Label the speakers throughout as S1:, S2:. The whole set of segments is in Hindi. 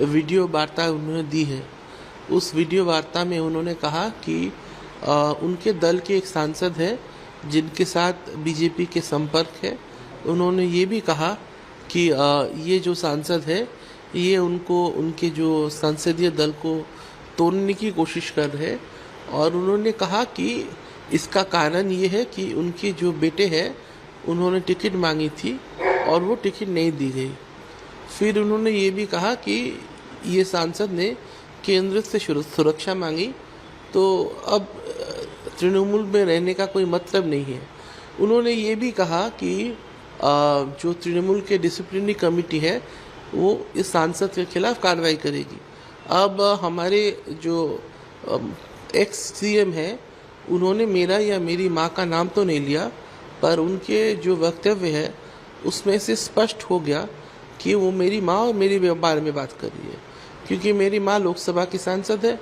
S1: वीडियो वार्ता उन्होंने दी है। उस वीडियो वार्ता में उन्होंने कहा कि उनके दल के एक सांसद हैं जिनके साथ बीजेपी के संपर्क है। उन्होंने ये भी कहा कि ये जो सांसद है ये उनको उनके जो संसदीय दल को तोड़ने की कोशिश कर रहे हैं। और उन्होंने कहा कि इसका कारण ये है कि उनके जो बेटे हैं उन्होंने टिकट मांगी थी और वो टिकट नहीं दी गई। फिर उन्होंने ये भी कहा कि ये सांसद ने केंद्र से सुरक्षा मांगी, तो अब तृणमूल में रहने का कोई मतलब नहीं है। उन्होंने ये भी कहा कि जो तृणमूल के डिसिप्लिनरी कमेटी है वो इस सांसद के खिलाफ कार्रवाई करेगी। अब हमारे जो एक्स सीएम है उन्होंने मेरा या मेरी माँ का नाम तो नहीं लिया, पर उनके जो वक्तव्य है उसमें से स्पष्ट हो गया कि वो मेरी माँ और मेरे बारे में बात कर रही है, क्योंकि मेरी माँ लोकसभा की सांसद है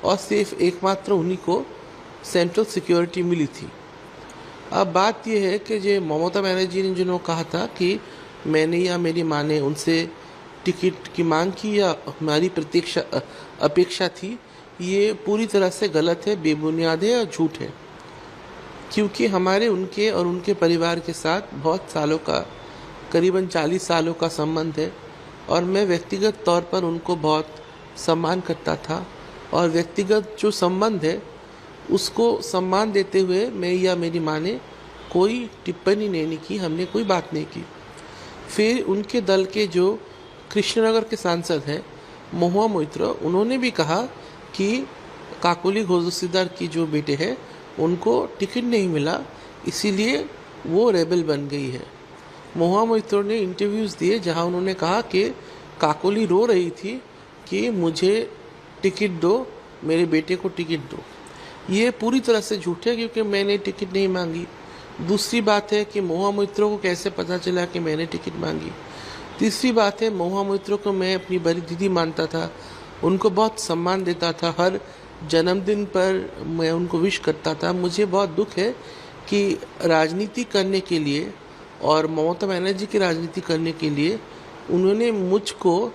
S1: और सिर्फ एकमात्र उन्हीं को सेंट्रल सिक्योरिटी मिली थी। अब बात यह है कि जो ममता बनर्जी ने जिन्होंने कहा था कि मैंने या मेरी माँ ने उनसे टिकट की मांग की या हमारी अपेक्षा थी, ये पूरी तरह से गलत है, बेबुनियाद है और झूठ है। क्योंकि हमारे उनके और उनके परिवार के साथ बहुत सालों का, करीबन 40 सालों का संबंध है और मैं व्यक्तिगत तौर पर उनको बहुत सम्मान करता था। और व्यक्तिगत जो संबंध है उसको सम्मान देते हुए मैं या मेरी माँ ने कोई टिप्पणी नहीं की, हमने कोई बात नहीं की। फिर उनके दल के जो कृष्णनगर के सांसद हैं महुआ मोइत्र, उन्होंने भी कहा कि काकोली घोषितदार की जो बेटे हैं उनको टिकट नहीं मिला, इसीलिए वो रेबल बन गई है। महुआ मोइत्र ने इंटरव्यूज़ दिए जहां उन्होंने कहा कि काकोली रो रही थी कि मुझे टिकट दो, मेरे बेटे को टिकट दो। ये पूरी तरह से झूठ है, क्योंकि मैंने टिकट नहीं मांगी। दूसरी बात है कि महुआ मोइत्र को कैसे पता चला कि मैंने टिकट मांगी। तीसरी बात है, महुआ मोइत्र को मैं अपनी बड़ी दीदी मानता था, उनको बहुत सम्मान देता था, हर जन्मदिन पर मैं उनको विश करता था। मुझे बहुत दुख है कि राजनीति करने के लिए और ममता बनर्जी की राजनीति करने के लिए उन्होंने मुझको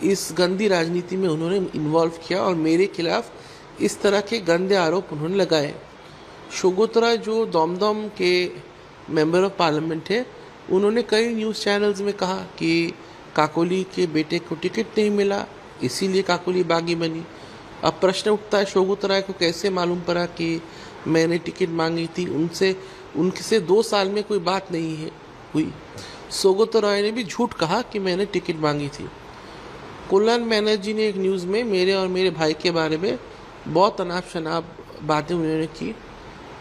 S1: इस गंदी राजनीति में उन्होंने इन्वॉल्व किया और मेरे खिलाफ इस तरह के गंदे आरोप उन्होंने लगाए। शोगोतरा जो दमदम के मेंबर ऑफ पार्लियामेंट है, उन्होंने कई न्यूज़ चैनल्स में कहा कि काकोली के बेटे को टिकट नहीं मिला, इसीलिए काकोली बागी बनी। अब प्रश्न उठता है, शोगोतरा को कैसे मालूम पड़ा कि मैंने टिकट मांगी थी? उनसे 2 साल में कोई बात नहीं है हुई। शोगोतरा ने भी झूठ कहा कि मैंने टिकट मांगी थी। कल्याण बनर्जी ने एक न्यूज़ में मेरे और मेरे भाई के बारे में बहुत अनाप शनाप बातें उन्होंने की।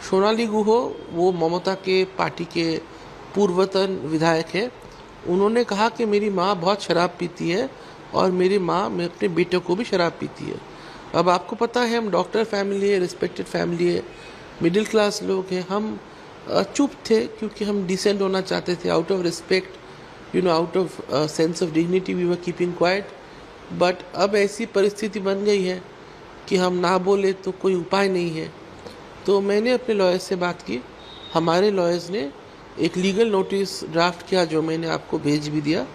S1: सोनाली गुहो, वो ममता के पार्टी के पूर्वतन विधायक है, उन्होंने कहा कि मेरी माँ बहुत शराब पीती है और मेरी माँ में अपने बेटे को भी शराब पीती है। अब आपको पता है हम डॉक्टर फैमिली है, रिस्पेक्टेड फैमिली है, मिडिल क्लास लोग हैं। हम चुप थे क्योंकि हम डिसेंट होना चाहते थे, out of respect, out of sense of dignity we were keeping quiet. But अब ऐसी परिस्थिति बन गई है कि हम ना बोले तो कोई उपाय नहीं है। तो मैंने अपने लॉयर से बात की, हमारे लॉयर्स ने एक लीगल नोटिस ड्राफ्ट किया जो मैंने आपको भेज भी दिया।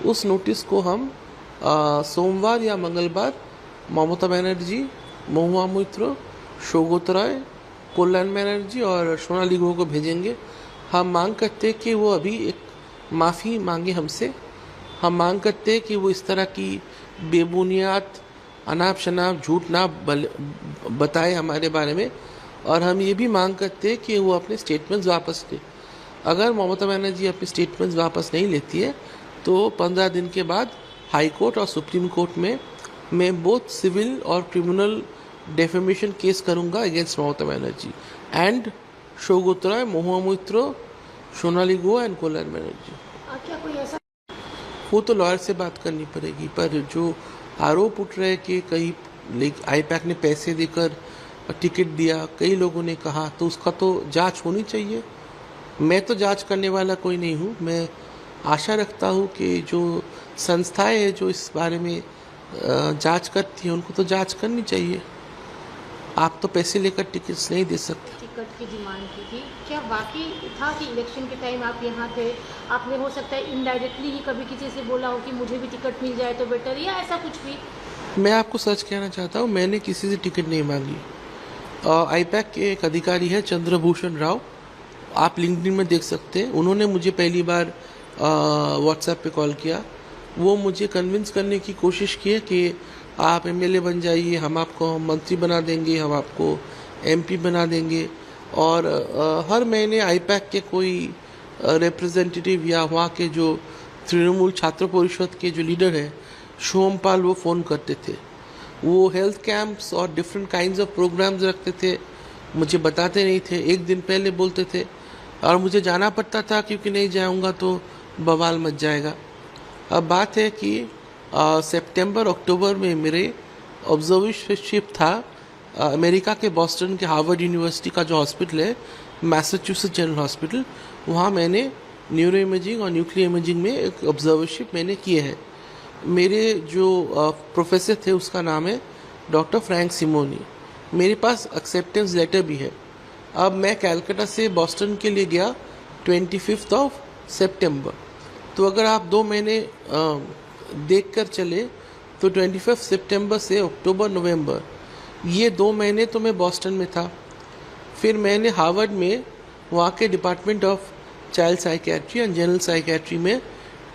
S1: उस नोटिस को हम सोमवार या मंगलवार ममता बनर्जी, महुआ मोइत्र, शोगोतरा, कल्याण बनर्जी और सोनाली गुहो को भेजेंगे। हम मांग करते हैं कि वो अभी एक माफ़ी मांगे हमसे। हम मांग करते हैं कि वो इस तरह की बेबुनियाद अनाप शनाप झूठ ना बताए हमारे बारे में। और हम ये भी मांग करते हैं कि वो अपने स्टेटमेंट्स वापस ले। अगर ममता बनर्जी अपने स्टेटमेंट्स वापस नहीं लेती है तो 15 दिन के बाद हाई कोर्ट और सुप्रीम कोर्ट में मैं बोथ सिविल और क्रिमिनल डेफेमेशन केस करूंगा अगेंस्ट ममता बनर्जी एंड शोगोतरा, महुआ मोइत्र, सोनाली गुहो एंड कल्याण बनर्जी।
S2: क्या कोई ऐसा
S1: वो तो लॉयर से बात करनी पड़ेगी, पर जो आरोप उठ रहे कि कई आईपैक ने पैसे देकर टिकट दिया, कई लोगों ने कहा, तो उसका तो जांच होनी चाहिए। मैं तो जांच करने वाला कोई नहीं हूँ। मैं आशा रखता हूँ कि जो संस्थाएं हैं जो इस बारे में जांच करती हैं उनको तो जांच करनी चाहिए। आप तो पैसे लेकर टिकट्स नहीं दे सकते।
S2: टिकट की डिमांड की थी, क्या वाकई था कि इलेक्शन के टाइम आप यहाँ थे? आपने हो सकता है इनडायरेक्टली ही कभी किसी से बोला हो कि मुझे भी टिकट मिल जाए तो बेटर, या ऐसा कुछ भी?
S1: मैं आपको सच कहना चाहता हूँ, मैंने किसी से टिकट नहीं मांगी। आईपैक के एक अधिकारी है चंद्रभूषण राव, आप लिंक्डइन में देख सकते हैं। उन्होंने मुझे पहली बार व्हाट्सएप पे कॉल किया। वो मुझे कन्विंस करने की कोशिश की है कि आप एमएलए बन जाइए, हम आपको मंत्री बना देंगे, हम आपको एमपी बना देंगे। और हर महीने आईपैक के कोई रिप्रेजेंटेटिव या वहाँ के जो तृणमूल छात्र परिषद के जो लीडर हैं सोमपाल, वो फ़ोन करते थे। वो हेल्थ कैंप्स और डिफरेंट काइंड्स ऑफ प्रोग्राम्स रखते थे, मुझे बताते नहीं थे, एक दिन पहले बोलते थे और मुझे जाना पड़ता था, क्योंकि नहीं जाऊंगा तो बवाल मच जाएगा। अब बात है कि सितंबर अक्टूबर में मेरे ऑब्जर्वरशिप था अमेरिका के बॉस्टन के हार्वर्ड यूनिवर्सिटी का जो हॉस्पिटल है, मैसाचुसेट्स जनरल हॉस्पिटल, वहाँ मैंने न्यूरो इमेजिंग और न्यूक्लियर इमेजिंग में एक ऑब्जर्वरशिप मैंने किए हैं। मेरे जो प्रोफेसर थे उसका नाम है डॉक्टर फ्रैंक सिमोनी। मेरे पास एक्सेप्टेंस लेटर भी है। अब मैं कलकत्ता से बॉस्टन के लिए गया 25 सितंबर। तो अगर आप 2 महीने देख कर चले तो 25 सितंबर से अक्टूबर नवंबर, ये 2 महीने तो मैं बॉस्टन में था। फिर मैंने हार्वर्ड में वहाँ के department of child psychiatry and general psychiatry में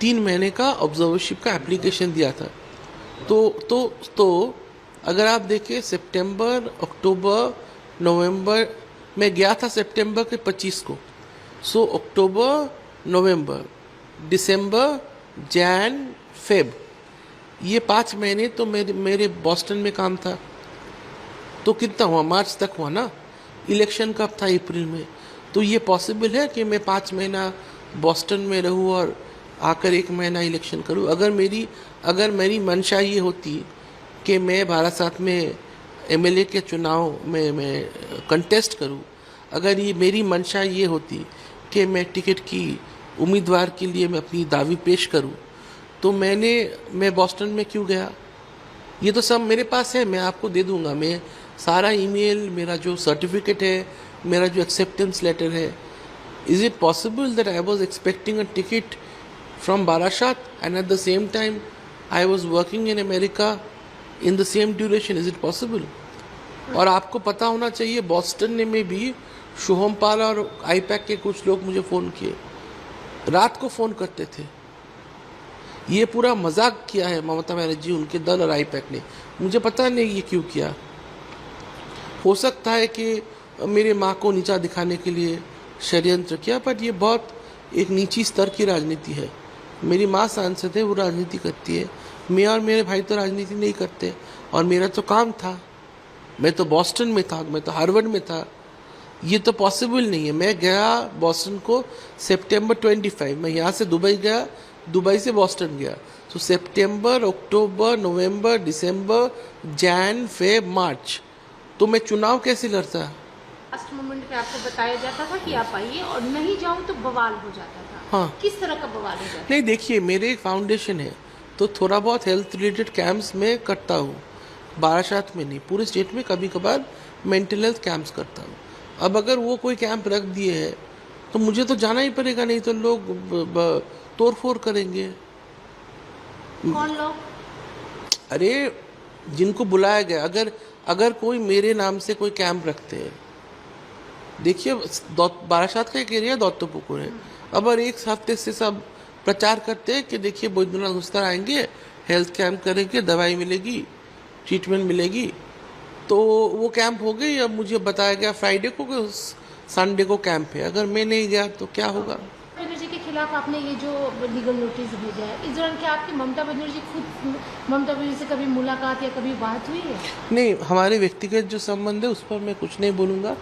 S1: 3 महीने का ऑब्जर्वरशिप का एप्लीकेशन दिया था। तो अगर आप देखें सितंबर, अक्टूबर, नवंबर, मैं गया था सितंबर के 25 को। सो अक्टूबर, नवंबर, दिसंबर, जैन, फेब, ये 5 महीने तो मेरे बॉस्टन में काम था। तो कितना हुआ, मार्च तक हुआ ना। इलेक्शन कब था, अप्रैल में। तो ये पॉसिबल है कि मैं 5 महीना बॉस्टन में रहूँ और आकर 1 महीना इलेक्शन करूँ। अगर मेरी मंशा ये होती कि मैं भारत साथ में एमएलए के चुनाव में मैं कंटेस्ट करूं, अगर ये मेरी मंशा ये होती कि मैं टिकट की उम्मीदवार के लिए मैं अपनी दावी पेश करूं, तो मैं बॉस्टन में क्यों गया? ये तो सब मेरे पास है, मैं आपको दे दूंगा। मैं सारा ईमेल, मेरा जो सर्टिफिकेट है, मेरा जो एक्सेप्टेंस लेटर है। Is it possible that I was expecting a ticket from Barashat and at the same time I was working in America in the same duration? Is it possible? और आपको पता होना चाहिए बॉस्टन में भी शुभमपाल और आईपैक के कुछ लोग मुझे फ़ोन किए, रात को फ़ोन करते थे। ये पूरा मजाक किया है ममता बनर्जी, उनके दल और आईपैक ने। मुझे पता नहीं ये क्यों किया। हो सकता है कि मेरे माँ को नीचा दिखाने के लिए षड्यंत्र किया, पर ये बहुत एक नीची स्तर की राजनीति है। मेरी माँ सांसद है, वो राजनीति करती है। मैं और मेरे भाई तो राजनीति नहीं करते, और मेरा तो काम था। मैं तो बॉस्टन में था, मैं तो हार्वर्ड में था। ये तो पॉसिबल नहीं है। मैं गया बॉस्टन को सितंबर 25, मैं यहाँ से दुबई गया, दुबई से बॉस्टन गया। तो सितंबर, अक्टूबर, नवंबर, दिसंबर, जैन, फेब, मार्च, तो मैं चुनाव कैसे लड़ता?
S2: लास्ट मोमेंट पे आपको बताया जाता था कि आप आइए, और नहीं जाऊं तो बवाल हो जाता था।
S1: हाँ।
S2: किस तरह का बवाल हो जाता?
S1: नहीं, देखिए, मेरे एक फाउंडेशन है, तो थोड़ा बहुत हेल्थ रिलेटेड कैंप्स में करता हूँ। बारासात में नहीं, पूरे स्टेट में कभी कभार मेंटल हेल्थ कैंप्स करता हूँ। अब अगर वो कोई कैंप रख दिए है तो मुझे तो जाना ही पड़ेगा, नहीं तो लोग तोड़ फोड़ करेंगे।
S2: कौन लोग?
S1: अरे, जिनको बुलाया गया, अगर कोई मेरे नाम से कोई कैंप रखते हैं, देखिए बारासात का एक एरिया दौलतपुर है। अब एक हफ्ते से सब प्रचार करते हैं कि देखिए बैद्यनाथ गुस्तार आएंगे, हेल्थ कैंप करेंगे, दवाई मिलेगी, ट्रीटमेंट मिलेगी। तो वो कैंप हो गई। अब मुझे बताया गया फ्राइडे को कि संडे को कैंप है। अगर मैं नहीं गया तो क्या होगा?
S2: बनर्जी के खिलाफ आपने ये जो लीगल नोटिस भेजा है, इस दौरान क्या आपकी ममता बनर्जी से कभी मुलाकात या कभी बात हुई है?
S1: नहीं, हमारे व्यक्तिगत जो संबंध है उस पर मैं कुछ नहीं बोलूँगा।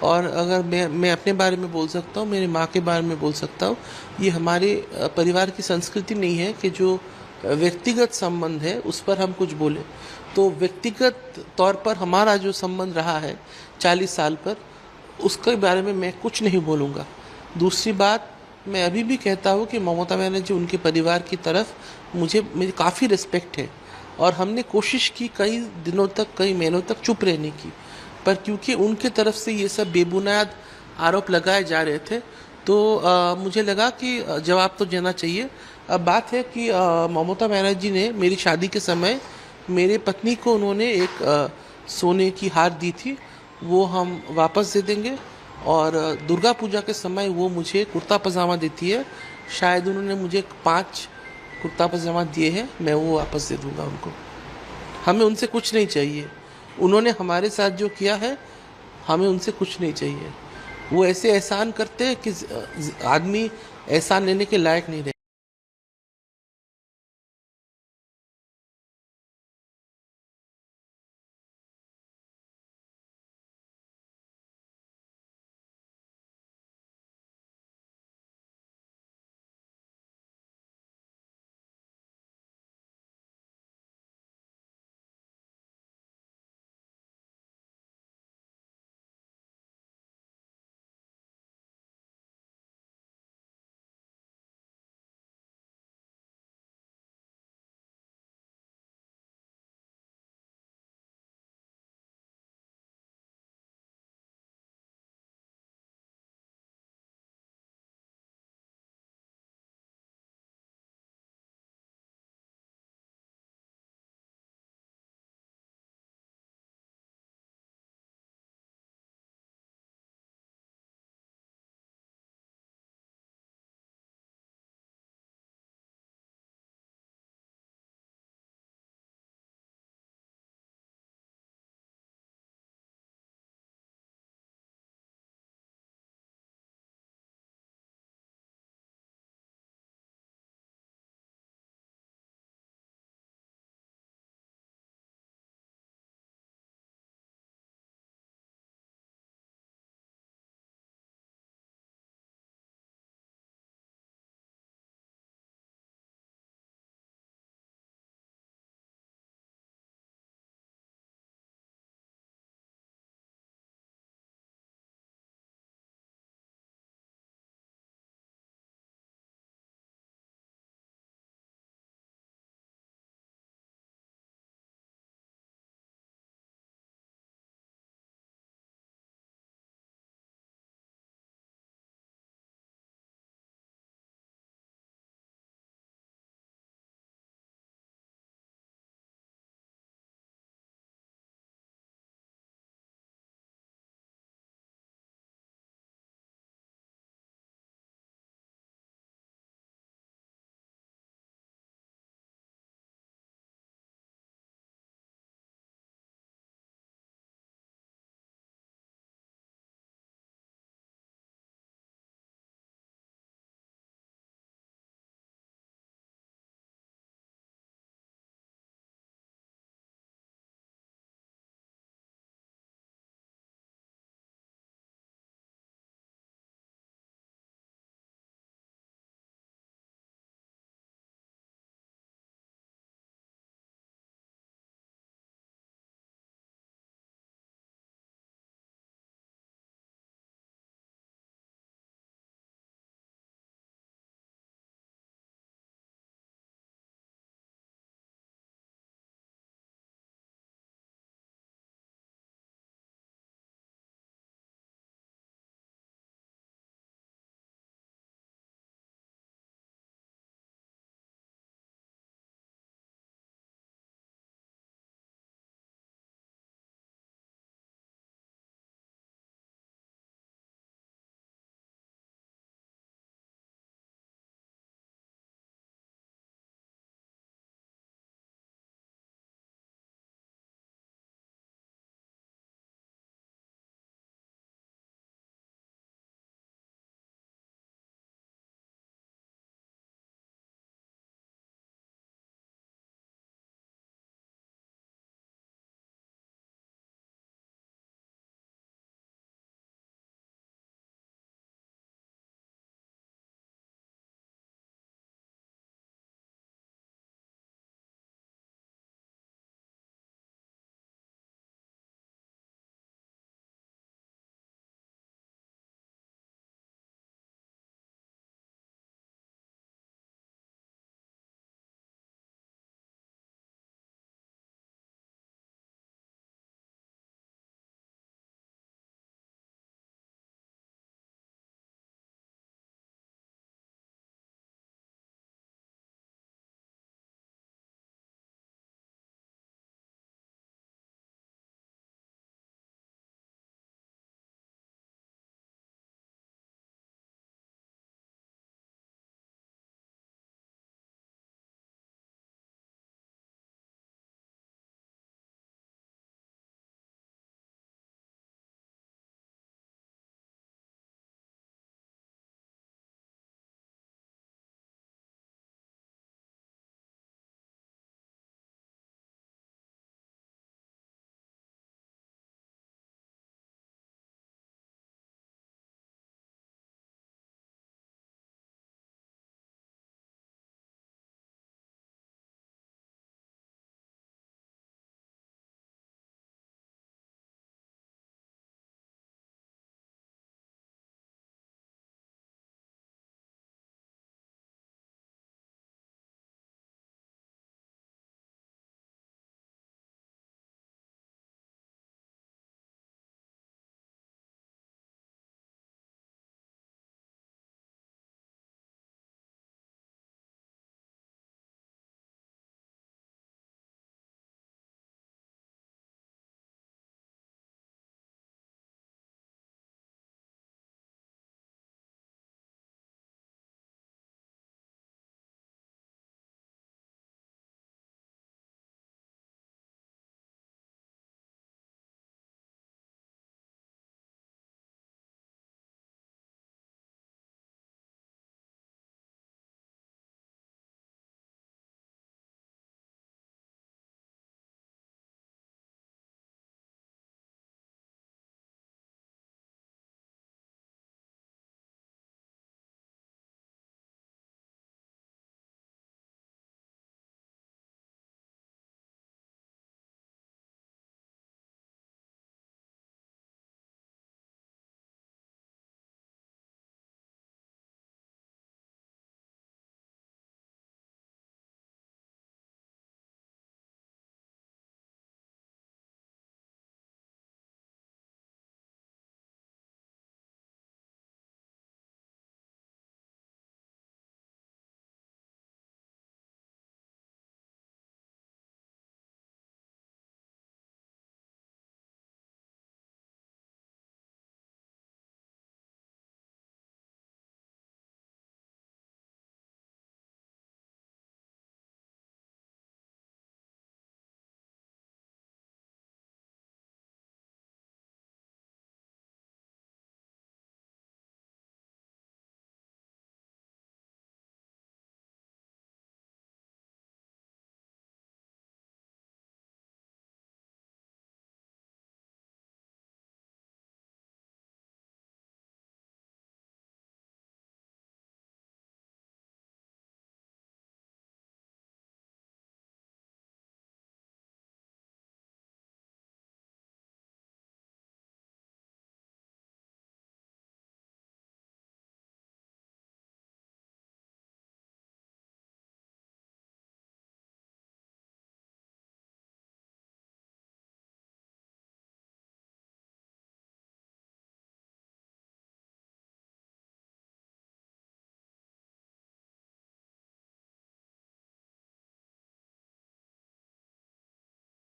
S1: और अगर मैं अपने बारे में बोल सकता हूँ, मेरे माँ के बारे में बोल सकता हूँ। ये हमारे परिवार की संस्कृति नहीं है कि जो व्यक्तिगत संबंध है उस पर हम कुछ बोलें। तो व्यक्तिगत तौर पर हमारा जो संबंध रहा है 40 साल पर, उसके बारे में मैं कुछ नहीं बोलूँगा। दूसरी बात, मैं अभी भी कहता हूँ कि ममता बनर्जी, उनके परिवार की तरफ मेरी काफ़ी रिस्पेक्ट है, और हमने कोशिश की कई दिनों तक, कई महीनों तक चुप रहने की। पर क्योंकि उनके तरफ से ये सब बेबुनियाद आरोप लगाए जा रहे थे तो मुझे लगा कि जवाब तो देना चाहिए। अब बात है कि ममता बनर्जी ने मेरी शादी के समय मेरे पत्नी को उन्होंने एक सोने की हार दी थी, वो हम वापस दे देंगे। और दुर्गा पूजा के समय वो मुझे कुर्ता पजामा देती है, शायद उन्होंने मुझे 5 कुर्ता पजामा दिए हैं, मैं वो वापस दे दूंगा उनको। हमें उनसे कुछ नहीं चाहिए, उन्होंने हमारे साथ जो किया है हमें उनसे कुछ नहीं चाहिए। वो ऐसे एहसान करते हैं कि आदमी एहसान लेने के लायक नहीं रहता।